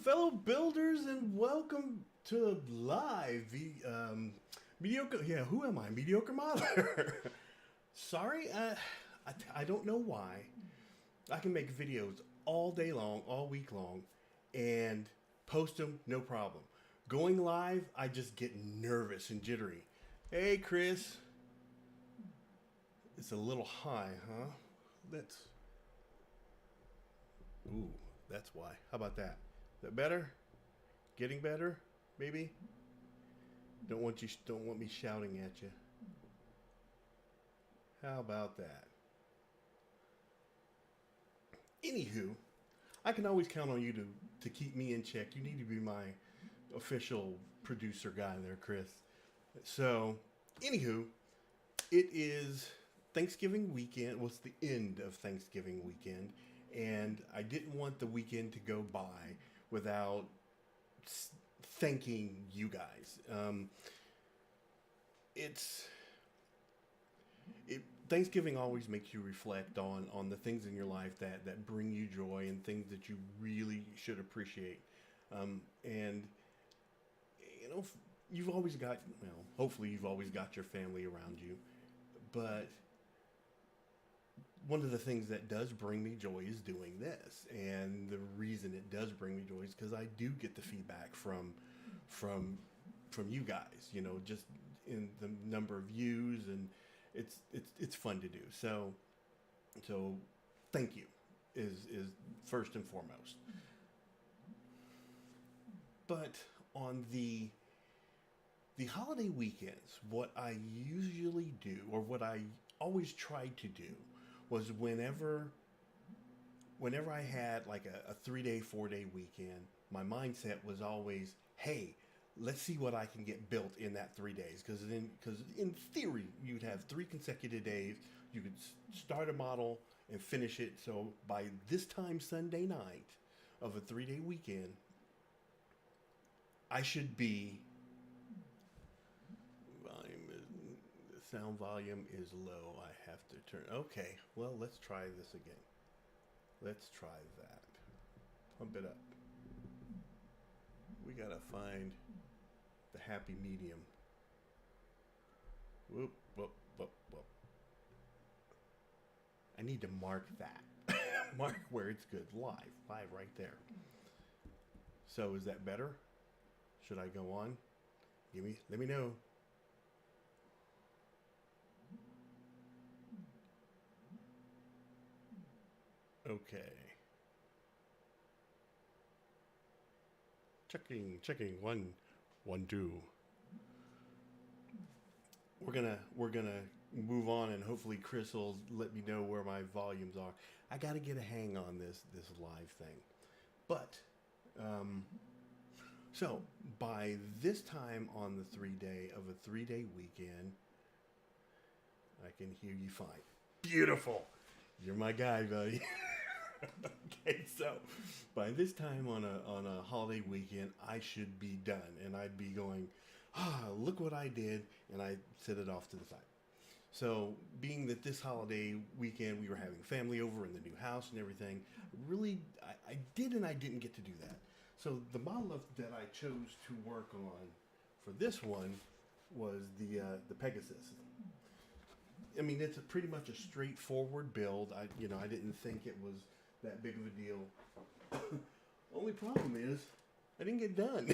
fellow builders, and welcome to live mediocre. Yeah, who am I? Mediocre modeler. Sorry, I don't know why. I can make videos all day long, all week long, and post them no problem. Going live, I just get nervous and jittery. Hey, Chris, it's a little high, huh? Let's. Ooh, that's why. How about that? Is that better? Getting better? Maybe. Don't want me shouting at you. How about that? Anywho, I can always count on you to keep me in check. You need to be my official producer guy there, Chris. So, anywho, it is Thanksgiving weekend. Well, it's the end of Thanksgiving weekend, and I didn't want the weekend to go by without thanking you guys. It's it Thanksgiving always makes you reflect on the things in your life that bring you joy and things that you really should appreciate. And you know, you've always got, well, hopefully you've always got your family around you, but one of the things that does bring me joy is doing this, and the reason it does bring me joy is because I do get the feedback from from you guys. You know, just in the number of views, and it's fun to do. So thank you is first and foremost. But on the holiday weekends, what I usually do, or what I always tried to do, was whenever I had like a 3 day, 4 day weekend, my mindset was always, hey, let's see what I can get built in that 3 days. Because in theory, you'd have 3 consecutive days. You could start a model and finish it. So by this time Sunday night of a 3 day weekend, I should be the sound volume is low. I have to turn. Okay, well, let's try this again. Let's try that. Pump it up. We gotta find the happy medium. Whoop, whoop, whoop, whoop. I need to mark that. Mark where it's good. Live right there. So is that better? Should I go on? Let me know. Okay. Checking. One, two. We're gonna move on, and hopefully Chris will let me know where my volumes are. I gotta get a hang on this live thing. But so by this time on the 3 day of a 3 day weekend, I can hear you fine. Beautiful. You're my guy, buddy. Okay, so by this time on a holiday weekend, I should be done, and I'd be going, look what I did, and I set it off to the side. So, being that this holiday weekend we were having family over in the new house and everything, really, I did and I didn't get to do that. So the model that I chose to work on for this one was the Pegasus. I mean, it's pretty much a straightforward build. I didn't think it was that big of a deal. Only problem is, I didn't get done.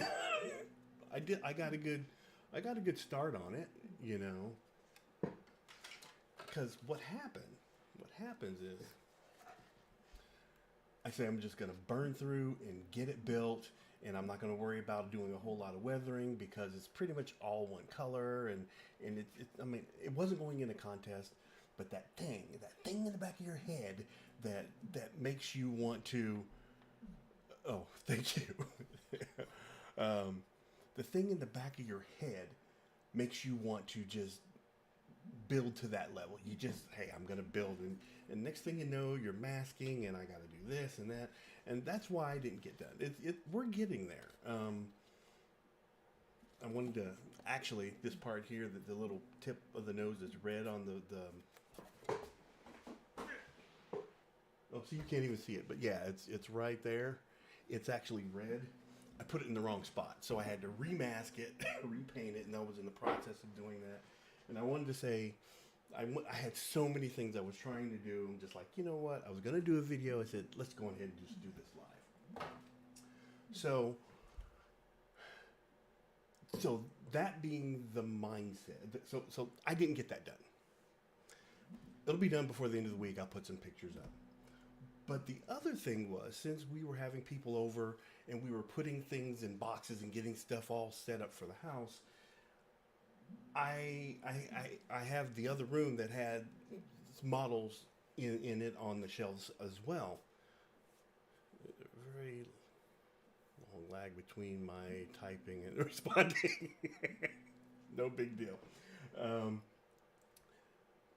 I got a good start on it, because what happens is, I say I'm just gonna burn through and get it built, and I'm not gonna worry about doing a whole lot of weathering because it's pretty much all one color, and I mean, it wasn't going in a contest, but that thing in the back of your head that makes you want to. Oh, thank you. The thing in the back of your head makes you want to just build to that level. You just, hey, I'm gonna build, and next thing you know, you're masking, and I gotta do this and that, and that's why I didn't get done. We're getting there. I wanted to actually, this part here, that the little tip of the nose is red on the oh, so you can't even see it, but yeah, it's right there. It's actually red. I put it in the wrong spot. So I had to remask it, repaint it, and I was in the process of doing that. And I wanted to say, I had so many things I was trying to do. I'm just like, you know what? I was going to do a video. I said, let's go ahead and just do this live. So that being the mindset, so I didn't get that done. It'll be done before the end of the week. I'll put some pictures up. But the other thing was, since we were having people over and we were putting things in boxes and getting stuff all set up for the house, I have the other room that had models in it on the shelves as well. Very long lag between my typing and responding. No big deal.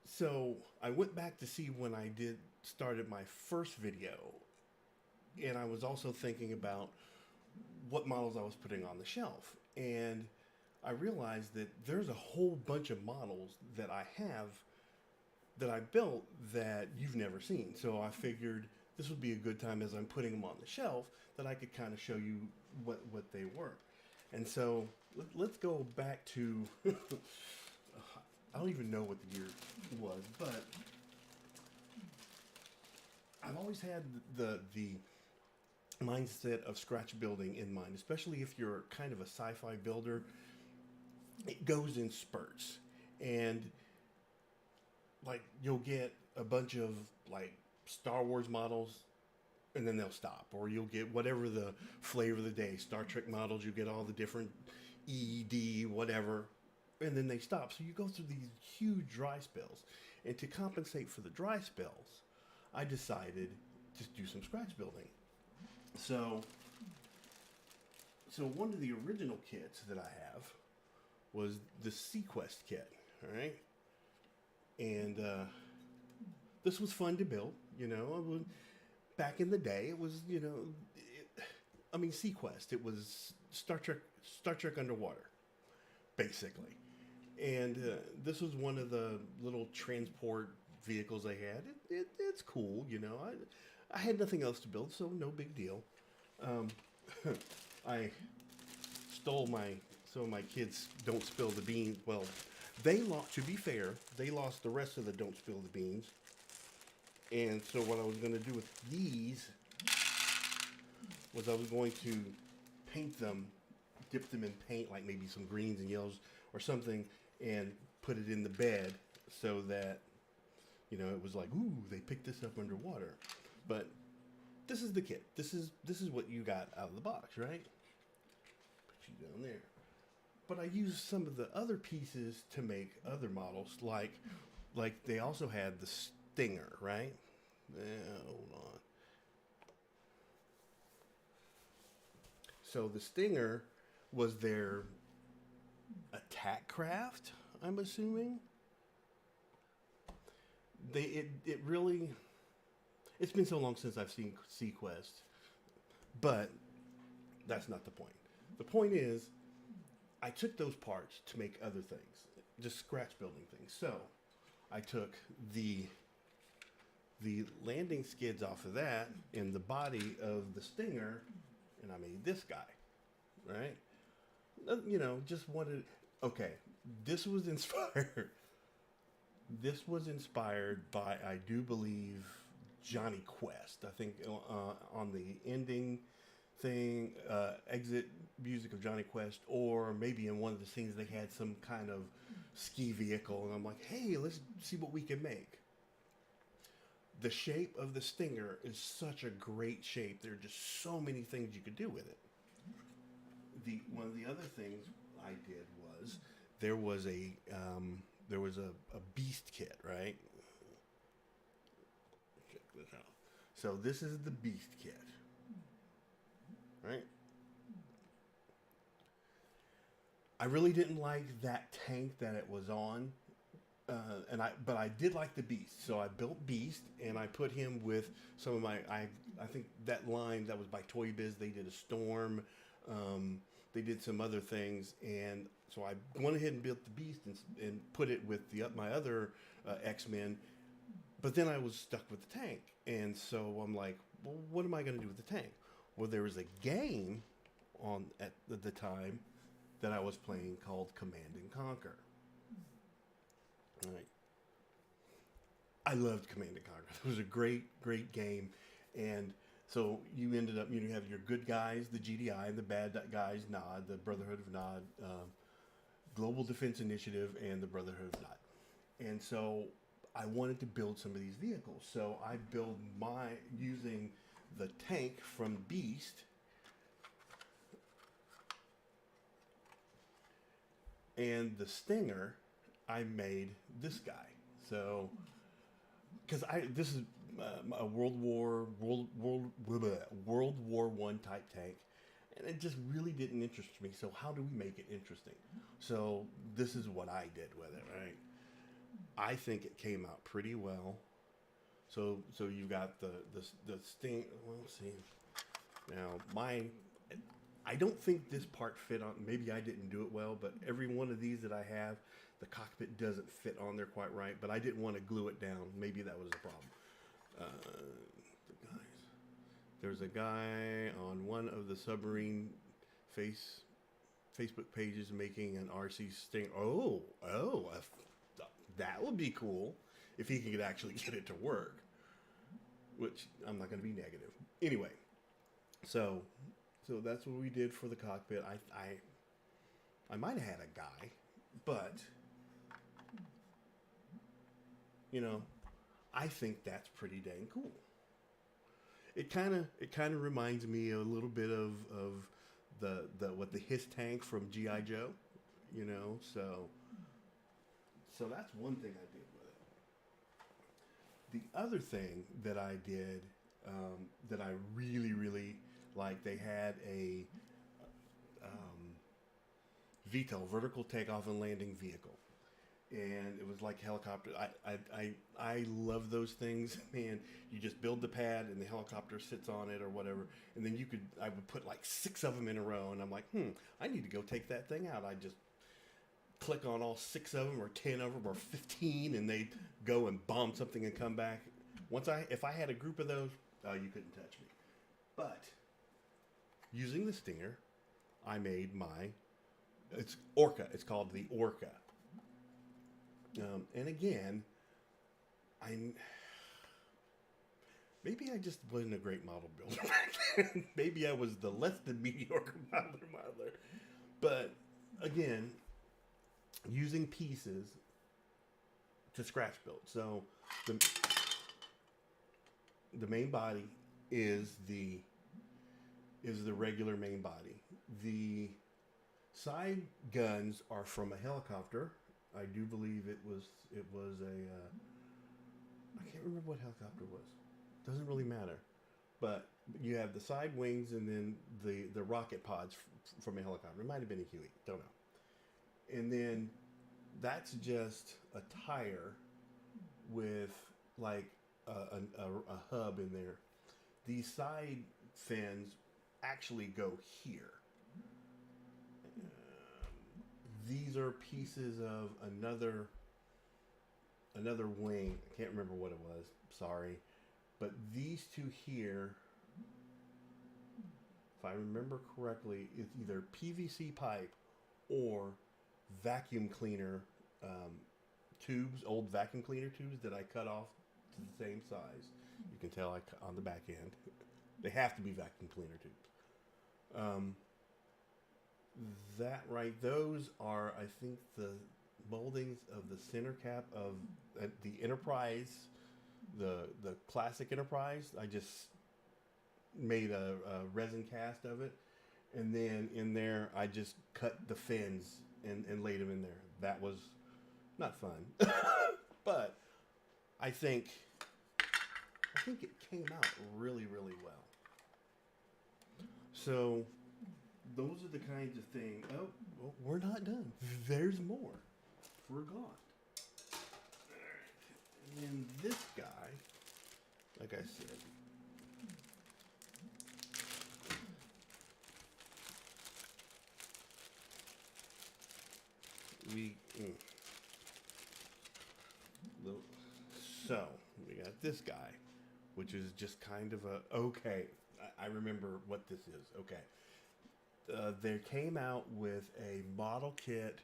So I went back to see when I started my first video, and I was also thinking about what models I was putting on the shelf, and I realized that there's a whole bunch of models that I have that I built that you've never seen. So I figured this would be a good time as I'm putting them on the shelf that I could kind of show you what they were. And so let's go back to I don't even know what the year was, but I've always had the mindset of scratch building in mind, especially if you're kind of a sci-fi builder. It goes in spurts, and like you'll get a bunch of like Star Wars models, and then they'll stop, or you'll get whatever the flavor of the day. Star Trek models, you get all the different ED whatever, and then they stop. So you go through these huge dry spells, and to compensate for the dry spells, I decided to do some scratch building. So one of the original kits that I have was the Sequest kit, all right? And this was fun to build, you know. Back in the day, it was, you know, Sequest. It was Star Trek Underwater, basically. And this was one of the little transport vehicles they had. It's cool, you know. I had nothing else to build, so no big deal. I stole some of my kids' Don't Spill the Beans. Well, to be fair, they lost the rest of the Don't Spill the Beans. And so what I was going to do with these was I was going to paint them, dip them in paint, like maybe some greens and yellows or something, and put it in the bed so that, you know, it was like, ooh, they picked this up underwater. But this is the kit. This is what you got out of the box, right? Put you down there. But I used some of the other pieces to make other models, like they also had the Stinger, right? Hold on. So the Stinger was their attack craft, I'm assuming. It really, it's been so long since I've seen Sequest, but that's not the point. The point is, I took those parts to make other things, just scratch building things. So I took the landing skids off of that and the body of the Stinger, and I made this guy, right? You know, just wanted. Okay, this was inspired. This was inspired by, I do believe, Johnny Quest. I think on the ending thing, exit music of Johnny Quest, or maybe in one of the scenes they had some kind of ski vehicle, and I'm like, hey, let's see what we can make. The shape of the Stinger is such a great shape. There are just so many things you could do with it. One of the other things I did was there was a beast kit, right? Check this out. So this is the beast kit, right? I really didn't like that tank that it was on, but I did like the Beast. So I built Beast, and I put him with some of my. I think that line that was by Toy Biz. They did a Storm. They did some other things, and so I went ahead and built the Beast and put it with my other X-Men. But then I was stuck with the tank, and so I'm like, well, what am I going to do with the tank? Well, there was a game on at the time that I was playing called Command and Conquer. All right. I loved Command and Conquer. It was a great game, and so you ended up you have your good guys, the GDI, and the bad guys, Nod, the Brotherhood of Nod, Global Defense Initiative, and the Brotherhood of Nod. And so I wanted to build some of these vehicles. So I build my using the tank from Beast and the Stinger. I made this guy. So because this is a World War One type tank, and it just really didn't interest me. So how do we make it interesting? So this is what I did with it, right? I think it came out pretty well. So you've got the sting. Well, let's see. Now mine, I don't think this part fit on. Maybe I didn't do it well, but every one of these that I have, the cockpit doesn't fit on there quite right. But I didn't want to glue it down. Maybe that was the problem. The guys. There's a guy on one of the submarine Facebook pages making an RC Sting. That would be cool if he could actually get it to work. Which I'm not going to be negative. Anyway, so that's what we did for the cockpit. I might have had a guy, but I think that's pretty dang cool. It kind of reminds me a little bit of the HISS tank from GI Joe, So that's one thing I did with it. The other thing that I did that I really liked, they had a VTOL, vertical takeoff and landing vehicle. And it was like helicopter. I love those things, man. You just build the pad and the helicopter sits on it or whatever. And then I would put like 6 of them in a row. And I'm like, I need to go take that thing out. I just click on all 6 of them or 10 of them or 15 and they go and bomb something and come back. If I had a group of those, you couldn't touch me. But using the Stinger, I made it's Orca. It's called the Orca. And again, maybe I just wasn't a great model builder back then. Maybe I was the less than mediocre modeler. But again, using pieces to scratch build. So the main body is the regular main body. The side guns are from a helicopter. I do believe it was I can't remember what helicopter it was. Doesn't really matter. But you have the side wings and then the rocket pods from a helicopter. It might have been a Huey. Don't know. And then that's just a tire with like a hub in there. These side fins actually go here. These are pieces of another wing. I can't remember what it was. Sorry. But these two here, if I remember correctly, it's either PVC pipe or vacuum cleaner tubes, old vacuum cleaner tubes that I cut off to the same size. You can tell on the back end. They have to be vacuum cleaner tubes. Those are, I think, the moldings of the center cap of the Enterprise, the classic Enterprise. I just made a resin cast of it, and then in there I just cut the fins and laid them in there. That was not fun, but I think it came out really well. So those are the kinds of things. Oh, well, we're not done. There's more. Forgot. And then this guy, like I said, so we got this guy, which is just kind of I remember what this is. Okay. they came out with a model kit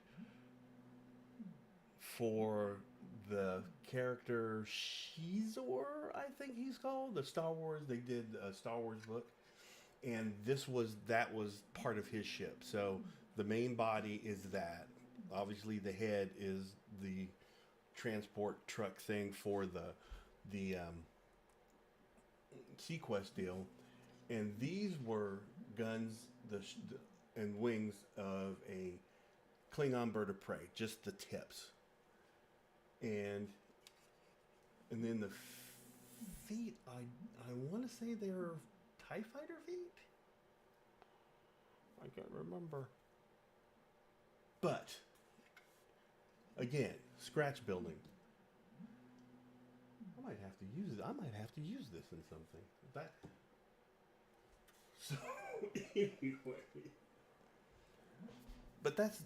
for the character Shizor, I think he's called, the Star Wars. They did a Star Wars book, and that was part of his ship. So the main body is that. Obviously, the head is the transport truck thing for the Sequest deal, and these were guns and wings of a Klingon bird of prey, just the tips, and then the feet. I want to say they're TIE fighter feet. I can't remember, but again, scratch building. I might have to use this in something. So anyway, but that's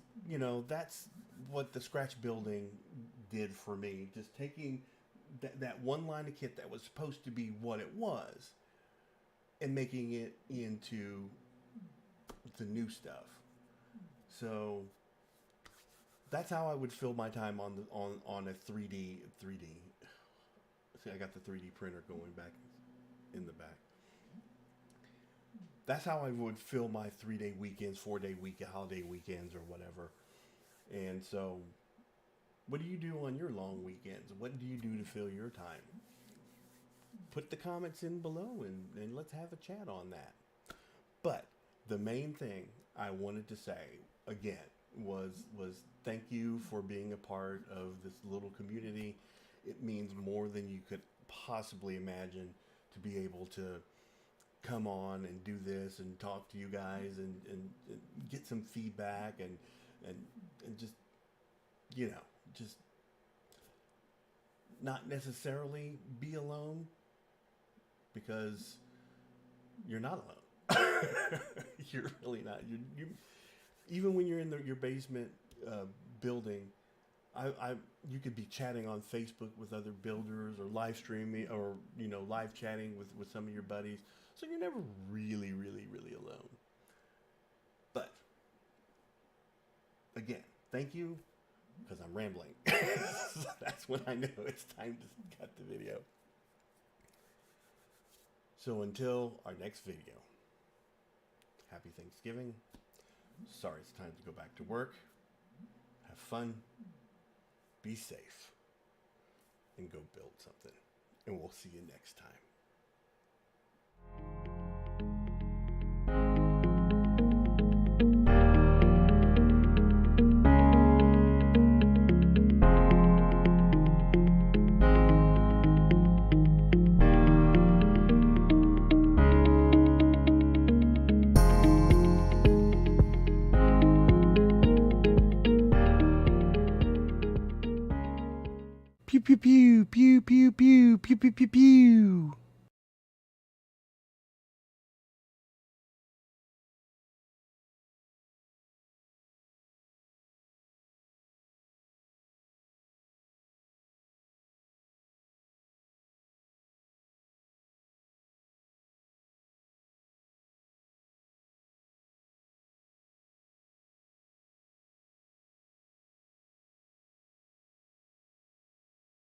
what the scratch building did for me. Just taking that one line of kit that was supposed to be what it was, and making it into the new stuff. So that's how I would fill my time on a 3D. See, I got the 3D printer going back in the back. That's how I would fill my 3-day weekends, 4-day holiday weekends, or whatever. And so, what do you do on your long weekends? What do you do to fill your time? Put the comments in below, and let's have a chat on that. But the main thing I wanted to say, again, was thank you for being a part of this little community. It means more than you could possibly imagine to be able to come on and do this and talk to you guys and get some feedback and just, just not necessarily be alone, because you're not alone. You're really not. You even when you're in your basement building, you could be chatting on Facebook with other builders, or live streaming, or live chatting with some of your buddies. So you're never really, really, really alone. But again, thank you, because I'm rambling. So that's when I know it's time to cut the video. So until our next video, happy Thanksgiving. Sorry, it's time to go back to work. Have fun. Be safe. And go build something. And we'll see you next time. Pew pew pew pew pew pew pew pew pew pew.